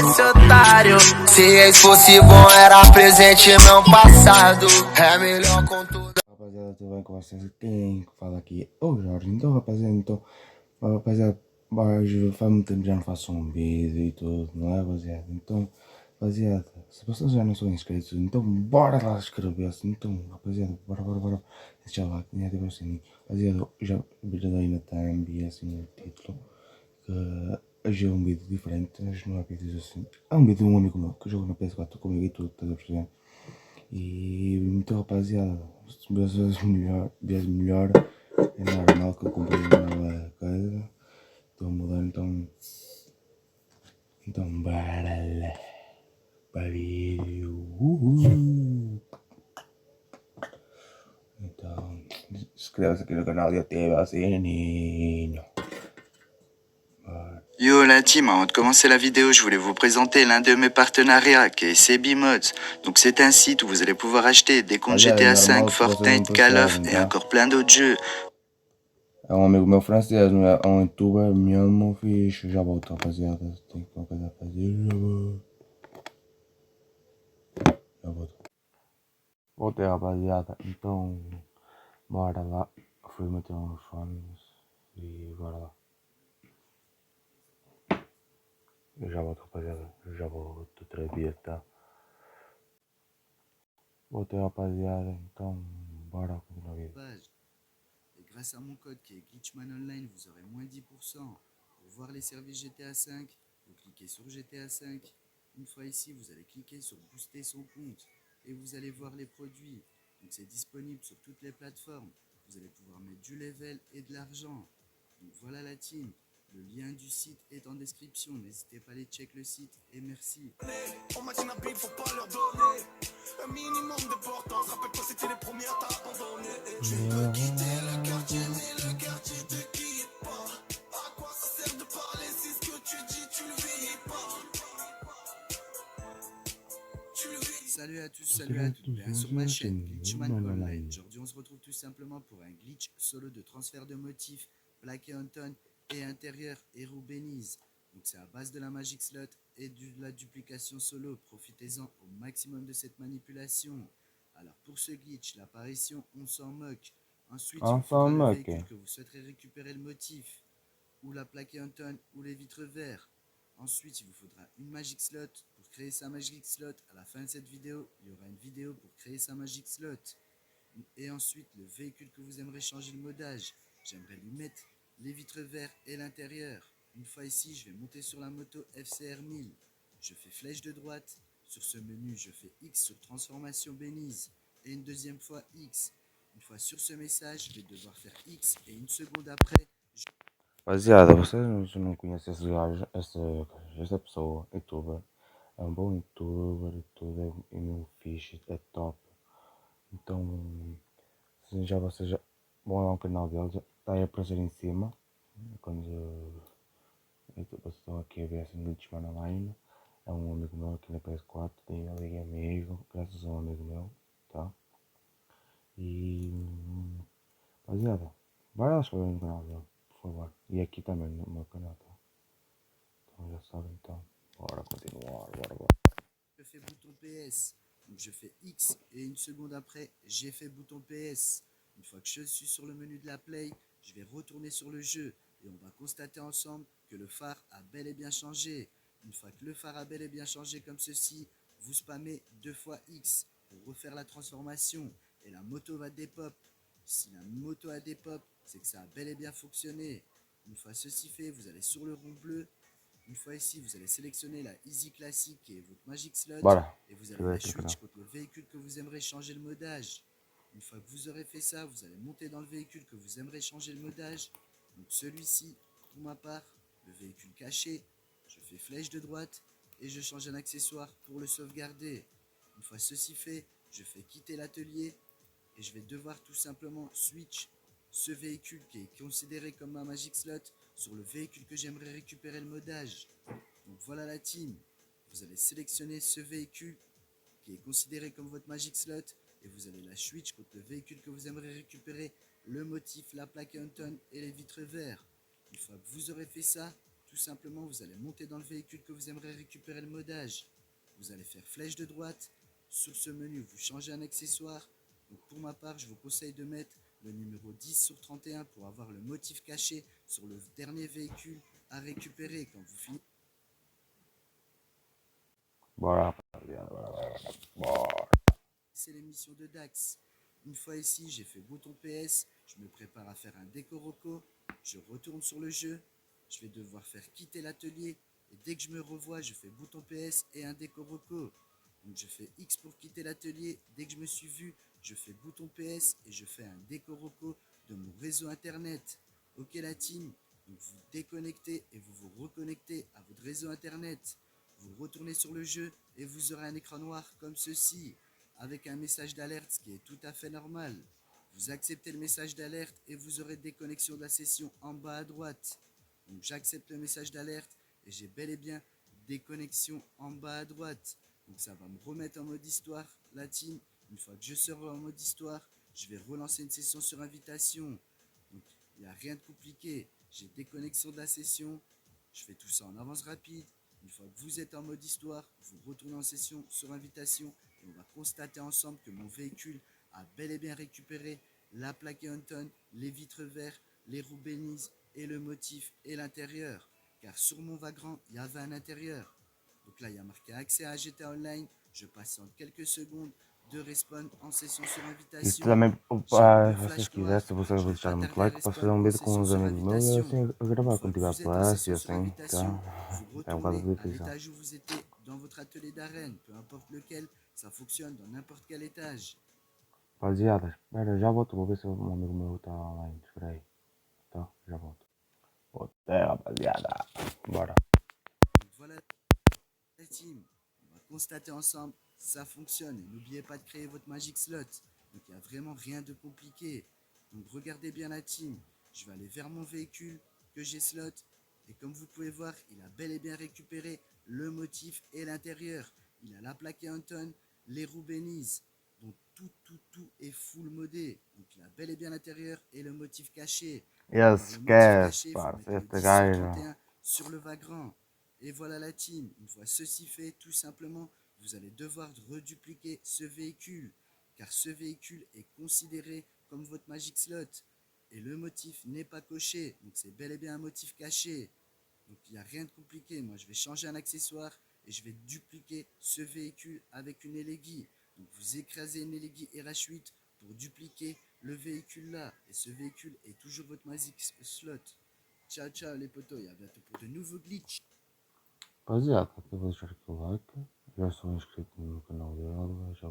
esse otário. Se ex fosse bom, era presente não passado. É melhor com tudo. Rapaziada, tudo bem com vocês? Quem fala aqui é o Jorge. Então, rapaziada, hoje faz muito tempo que já não faço um vídeo e tudo, não é, rapaziada? Então, rapaziada, se vocês já não são inscritos, então bora lá inscrever-se. Então, rapaziada, bora. Deixa lá, que nem ativar o sininho. Rapaziada, já virei aí na thumb e assim no título, que hoje é um vídeo diferente, hoje não é vídeos assim. É um vídeo de um amigo meu que joga no PS4 comigo e tudo, estás a perceber? E então, rapaziada, vezes melhor, é normal que eu comprei uma nova coisa. Estou a mudar, então bora lá para vídeo. Então, inscreva-se aqui no canal e ative o sininho. Yo la team, avant de commencer la vidéo, je voulais vous présenter l'un de mes partenariats qui est CB Mods. Donc c'est un site où vous allez pouvoir acheter des comptes GTA V, Fortnite, Call of et encore plein d'autres jeux. É um amigo meu francês, não é? É um youtuber mesmo fixe. Já volto, rapaziada. Tem uma coisa a fazer. Já volto. Voltei, rapaziada. Então, bora lá. Fui meter uns fones e bora lá. Eu já volto, rapaziada. Eu já volto outra vez, tá? Voltei, rapaziada. Então, bora continuar a vida. Et grâce à mon code qui est Glitchman Online, vous aurez moins 10%. Pour voir les services GTA V, vous cliquez sur GTA V. Une fois ici, vous allez cliquer sur booster son compte et vous allez voir les produits. Donc c'est disponible sur toutes les plateformes. Vous allez pouvoir mettre du level et de l'argent. Donc voilà la team. Le lien du site est en description. N'hésitez pas à aller check le site et merci. On m'a dit Nabil, faut pas leur donner un minimum d'importance. Rappelle-toi, c'était les premiers à t'abandonner. Tu veux quitter le quartier, mais le quartier te quitte pas. À quoi ça sert de parler si ce que tu dis, tu le vis pas? Salut à tous, salut à toutes. Bien sur ma chaîne Glitchman Online. Aujourd'hui, on se retrouve tout simplement pour un glitch solo de transfert de motifs, plaqué Anton et intérieur Héros Benize. Donc c'est à base de la Magic Slot et de la duplication solo. Profitez-en au maximum de cette manipulation. Alors pour ce glitch, l'apparition, on s'en moque. Ensuite, il vous faudra le véhicule que vous souhaiterez récupérer le motif, ou la plaque Anton ou les vitres verts. Ensuite, il vous faudra une Magic Slot. Pour créer sa Magic Slot, à la fin de cette vidéo, il y aura une vidéo pour créer sa Magic Slot. Et ensuite, le véhicule que vous aimerez changer le modage. J'aimerais lui mettre les vitres verts et l'intérieur. Une fois ici, je vais monter sur la moto FCR 1000. Je fais flèche de droite. Sur ce menu, je fais X sur transformation Benize. Et une deuxième fois X. Une fois sur ce message, je vais devoir faire X. Et une seconde après, Rapaziada, vocês não conhecem esse gajo, essa pessoa, youtuber. É um bom youtuber e tudo, é meu fixe, é top. Então, se já vocês já vão lá no canal dele, está aí a aparecer em cima. Quando vocês estão aqui a ver assim, Glitchman Online. É um amigo meu aqui na PS4, tem ali amigo, graças a um amigo meu, tá? E, rapaziada, vai lá escrever no canal dele, por favor. E aqui também no meu canal, tá? Então já sabem, então. Bora continuar, bora. je fais bouton PS. Donc je fais X et une seconde après, j'ai fait bouton PS. Une fois que je suis sur le menu de la Play, je vais retourner sur le jeu et on va constater ensemble que le phare a bel et bien changé. Une fois que le phare a bel et bien changé comme ceci, vous spammez 2 fois X pour refaire la transformation et la moto va dépop. Si la moto a dépop, c'est que ça a bel et bien fonctionné. Une fois ceci fait, vous allez sur le rond bleu. Une fois ici, vous allez sélectionner la Easy Classic qui est votre Magic Slot et vous allez la switch contre le véhicule que vous aimerez changer le modage. Une fois que vous aurez fait ça, vous allez monter dans le véhicule que vous aimerez changer le modage. Donc celui-ci, pour ma part, le véhicule caché, je fais flèche de droite et je change un accessoire pour le sauvegarder. Une fois ceci fait, je fais quitter l'atelier et je vais devoir tout simplement switch ce véhicule qui est considéré comme ma Magic Slot sur le véhicule que j'aimerais récupérer le modage. Donc voilà la team. Vous allez sélectionner ce véhicule qui est considéré comme votre Magic Slot et vous allez la switch contre le véhicule que vous aimeriez récupérer, le motif, la plaque Anton et les vitres verts. Une fois que vous aurez fait ça, tout simplement, vous allez monter dans le véhicule que vous aimeriez récupérer le modage. Vous allez faire flèche de droite. Sur ce menu, vous changez un accessoire. Donc pour ma part, je vous conseille de mettre le numéro 10 sur 31 pour avoir le motif caché sur le dernier véhicule à récupérer quand vous finissez. Bora, rapaziada, bora. C'est l'émission de Dax. Une fois ici, j'ai fait bouton PS, je me prépare à faire un décoroco, je retourne sur le jeu, je vais devoir faire quitter l'atelier, et dès que je me revois, je fais bouton PS et un décoroco. Donc je fais X pour quitter l'atelier, dès que je me suis vu, je fais bouton PS et je fais un décoroco de mon réseau internet. Ok la team, donc vous déconnectez et vous vous reconnectez à votre réseau internet. Vous retournez sur le jeu et vous aurez un écran noir comme ceci, avec un message d'alerte, ce qui est tout à fait normal. Vous acceptez le message d'alerte et vous aurez déconnexion de la session en bas à droite. Donc j'accepte le message d'alerte et j'ai bel et bien déconnexion en bas à droite. Donc ça va me remettre en mode histoire, la team. Une fois que je serai en mode histoire, je vais relancer une session sur invitation. Donc il n'y a rien de compliqué. J'ai déconnexion de la session. Je fais tout ça en avance rapide. Une fois que vous êtes en mode histoire, vous retournez en session sur invitation et on va constater ensemble que mon véhicule a bel et bien récupéré la plaque Hunton, les vitres vertes, les roues bénises et le motif et l'intérieur. Car sur mon Vagrant, il y avait un intérieur. Donc là, il y a marqué accès à GTA Online. Je patiente quelques secondes de respawn en session sur E invitation. também, J'ai se deux vocês flashs noirs. quiserem, se vocês Je vão vais deixar pas muito tarder à like para fazer respawn um en vídeo com session uns sur amigos meus e invitation. assim eu Une gravar fois quando que tiver vous êtes en flash e session sur assim, invitation, vous é um bocado retournez à difícil. l'étage où vous étiez dans votre atelier d'arène, peu importe lequel, ça fonctionne dans n'importe quel étage. Rapaziada, espera, já volto, vou ver se um amigo meu está online, espera aí, tá? Já volto. Voltei, rapaziada, bora. Donc voilà la team, on va constater ensemble, ça fonctionne. Et n'oubliez pas de créer votre Magic Slot. Donc il n'y a vraiment rien de compliqué. Donc regardez bien la team, je vais aller vers mon véhicule que j'ai slot. Et comme vous pouvez voir, il a bel et bien récupéré le motif et l'intérieur. Il a la plaque Hunton, les roues bénises. Donc tout est full modé. Donc il a bel et bien l'intérieur et le motif caché. Pour avoir Yes, le motif esquece, caché, il faut parça, mettre le este 10 sur gajo. 31 sur le Vagrant. Et voilà la team. Une fois ceci fait, tout simplement, vous allez devoir redupliquer ce véhicule. Car ce véhicule est considéré comme votre Magic Slot. Et le motif n'est pas coché. Donc c'est bel et bien un motif caché. Donc il n'y a rien de compliqué. Moi je vais changer un accessoire et je vais dupliquer ce véhicule avec une Elegi. Donc vous écrasez une Elegi RH8 pour dupliquer le véhicule là. Et ce véhicule est toujours votre Magic Slot. Ciao ciao les potos, et à bientôt pour de nouveaux glitches. Rapaziada, eu vou deixar aqui o like, já sou inscrito no canal dela, já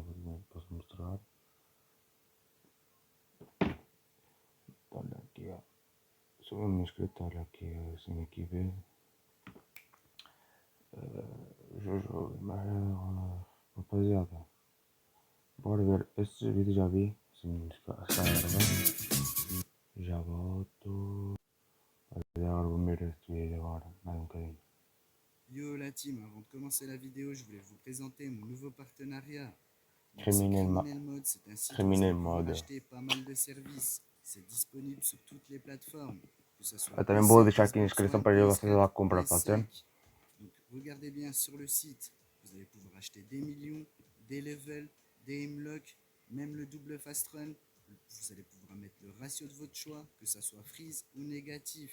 posso mostrar. Olha aqui, ó. Sou mesmo inscrito, olha aqui, assim aqui ver. Jojo, mas rapaziada, bora ver. Estes vídeos já vi, assim, está a gravar. Já volto. Agora vou ver este vídeo agora, mais um bocadinho. Yo la team, avant de commencer la vidéo, je voulais vous présenter mon nouveau partenariat. Criminel Mode, c'est un site où vous Criminel allez pouvoir Mode. acheter pas mal de services. C'est disponible sur toutes les plateformes, que ce soit Eu também PC, vou deixar aqui a Xbox inscrição One, para vocês PS4, lá comprar, pode ser? PS5. Donc regardez bien sur le site, vous allez pouvoir acheter des millions, des levels, des aimlocks, même le double fast run. Vous allez pouvoir mettre le ratio de votre choix, que ça soit freeze ou négatif,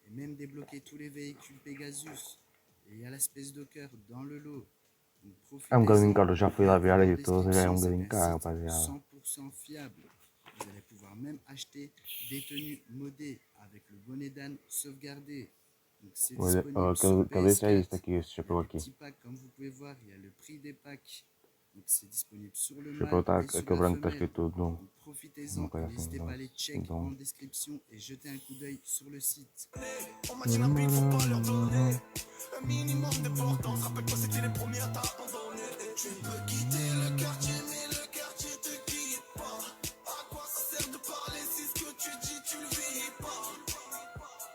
et même débloquer tous les véhicules Pegasus. Et il y a la Space Docker dans le lot. Donc É um bocadinho profitez-en. caro, já fui lá ver En e tudo, já é um description, bocadinho c'est un caro, site rapaziada. 100% fiable. Vous allez pouvoir même acheter des tenues modées avec le bonnet d'âne sauvegardé. Donc c'est disponible sur Cabeça é PS4. isto aqui, este Il y a chapéu les aqui. petits packs, comme vous pouvez voir, il y a le prix des packs. Donc c'est disponible sur le O mâle chapéu está, et sur aquele la branco está femelle. escrito Doom. Donc profitez-en Uma coisa et assim, n'hésitez pas à les check Doom. en description et jeter un coup d'œil sur le site. On m'a dit la bille, faut pas leur donner un minimum d'importance. Rappelle-toi, c'était les premiers à t'abandonner. Tu peux quitter le quartier, mais le quartier te quitte pas. À quoi ça sert de parler si ce que tu dis, tu le vis pas?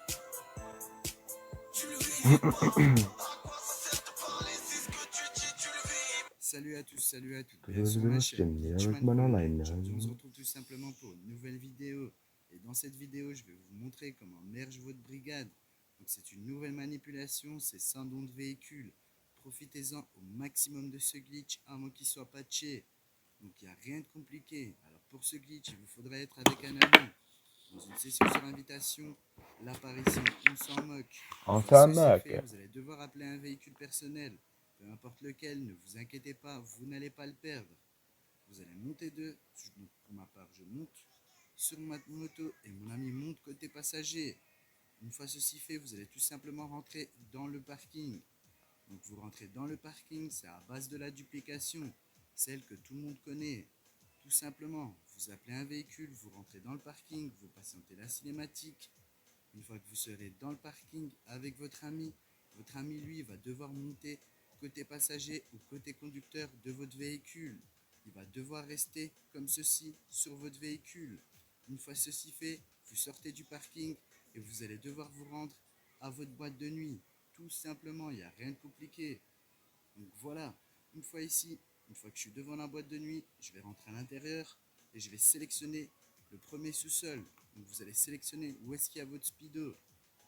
Tu le vis pas. À quoi ça sert de parler si ce que tu dis, tu le vis pas? Salut à tous, salut à toutes. Tu Bienvenue sur ma chaîne. veux Glitchman que Polonais. online, Aujourd'hui, on se hein. retrouve tout simplement pour une nouvelle vidéo. Et dans cette vidéo, je vais vous montrer comment merge votre brigade. Donc c'est une nouvelle manipulation, c'est sans don de véhicule. Profitez-en au maximum de ce glitch avant qu'il soit patché. Donc il n'y a rien de compliqué. Alors pour ce glitch, il vous faudrait être avec un ami. Dans une session sur invitation, l'apparition, on s'en moque. On Une fois s'en ceci moque. fait, vous allez devoir appeler un véhicule personnel. Peu importe lequel, ne vous inquiétez pas, vous n'allez pas le perdre. Vous allez monter deux. Donc pour ma part, je monte sur ma moto et mon ami monte côté passager. Une fois ceci fait, vous allez tout simplement rentrer dans le parking. Donc vous rentrez dans le parking, c'est à base de la duplication, celle que tout le monde connaît. Tout simplement, vous appelez un véhicule, vous rentrez dans le parking, vous patientez la cinématique. Une fois que vous serez dans le parking avec votre ami lui va devoir monter côté passager ou côté conducteur de votre véhicule. Il va devoir rester comme ceci sur votre véhicule. Une fois ceci fait, vous sortez du parking et vous allez devoir vous rendre à votre boîte de nuit. Tout simplement, il n'y a rien de compliqué. Donc voilà, une fois ici, une fois que je suis devant la boîte de nuit, je vais rentrer à l'intérieur et je vais sélectionner le premier sous-sol. Donc vous allez sélectionner où est-ce qu'il y a votre speedo.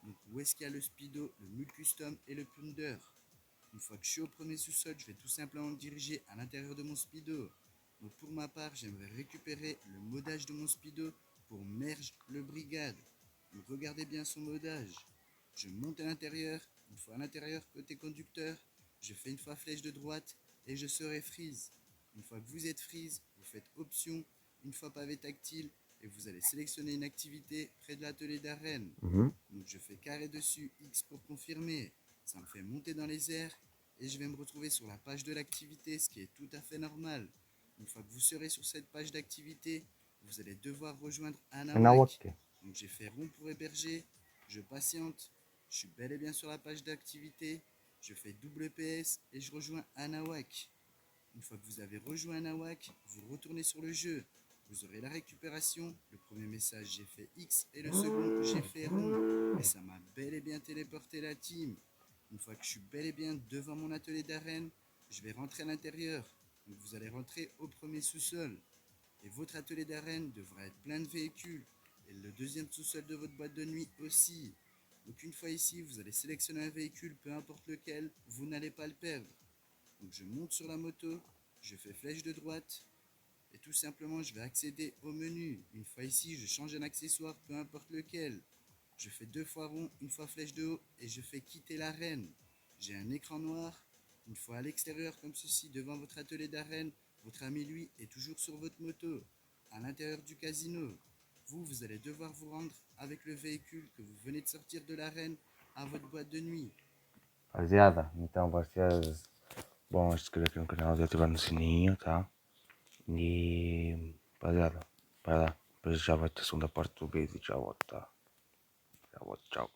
Donc où est-ce qu'il y a le speedo, le mule custom et le plunder. Une fois que je suis au premier sous-sol, je vais tout simplement me diriger à l'intérieur de mon speedo. Donc pour ma part, j'aimerais récupérer le modage de mon speedo pour merge le brigade. Donc regardez bien son modage. Je monte à l'intérieur. Une fois à l'intérieur, côté conducteur, je fais une fois flèche de droite et je serai freeze. Une fois que vous êtes freeze, vous faites option, une fois pavé tactile et vous allez sélectionner une activité près de l'atelier d'arène. Donc je fais carré dessus, X pour confirmer. Ça me fait monter dans les airs et je vais me retrouver sur la page de l'activité, ce qui est tout à fait normal. Une fois que vous serez sur cette page d'activité, vous allez devoir rejoindre Anawak. Donc j'ai fait rond pour héberger, je patiente, je suis bel et bien sur la page d'activité, je fais double PS et je rejoins Anawak. Une fois que vous avez rejoint Anawak, vous retournez sur le jeu. Vous aurez la récupération, le premier message j'ai fait X et le second j'ai fait rond. Et ça m'a bel et bien téléporté la team. Une fois que je suis bel et bien devant mon atelier d'arène, je vais rentrer à l'intérieur. Donc vous allez rentrer au premier sous-sol. Et votre atelier d'arène devra être plein de véhicules. Et le deuxième sous-sol de votre boîte de nuit aussi. Donc une fois ici, vous allez sélectionner un véhicule, peu importe lequel, vous n'allez pas le perdre. Donc je monte sur la moto, je fais flèche de droite. Et tout simplement, je vais accéder au menu. Une fois ici, je change un accessoire, peu importe lequel. Je fais 2 fois rond, une fois flèche de haut et je fais quitter l'arène. J'ai un écran noir. Une fois à l'extérieur comme ceci, devant votre atelier d'arène, votre ami lui est toujours sur votre moto, à l'intérieur du casino. Vous allez devoir vous rendre avec le véhicule que vous venez de sortir de l'arène à votre boîte de nuit. Rapaziada, então vocês. Bom, inscrever aqui no canal e ativar no sininho, tá? E. Rapaziada, vai lá. Depois já vai ter a segunda parte do vídeo e já volto, tá? Já volto, tchau.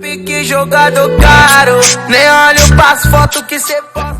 Pique jogador caro, nem olho pras fotos que cê posta.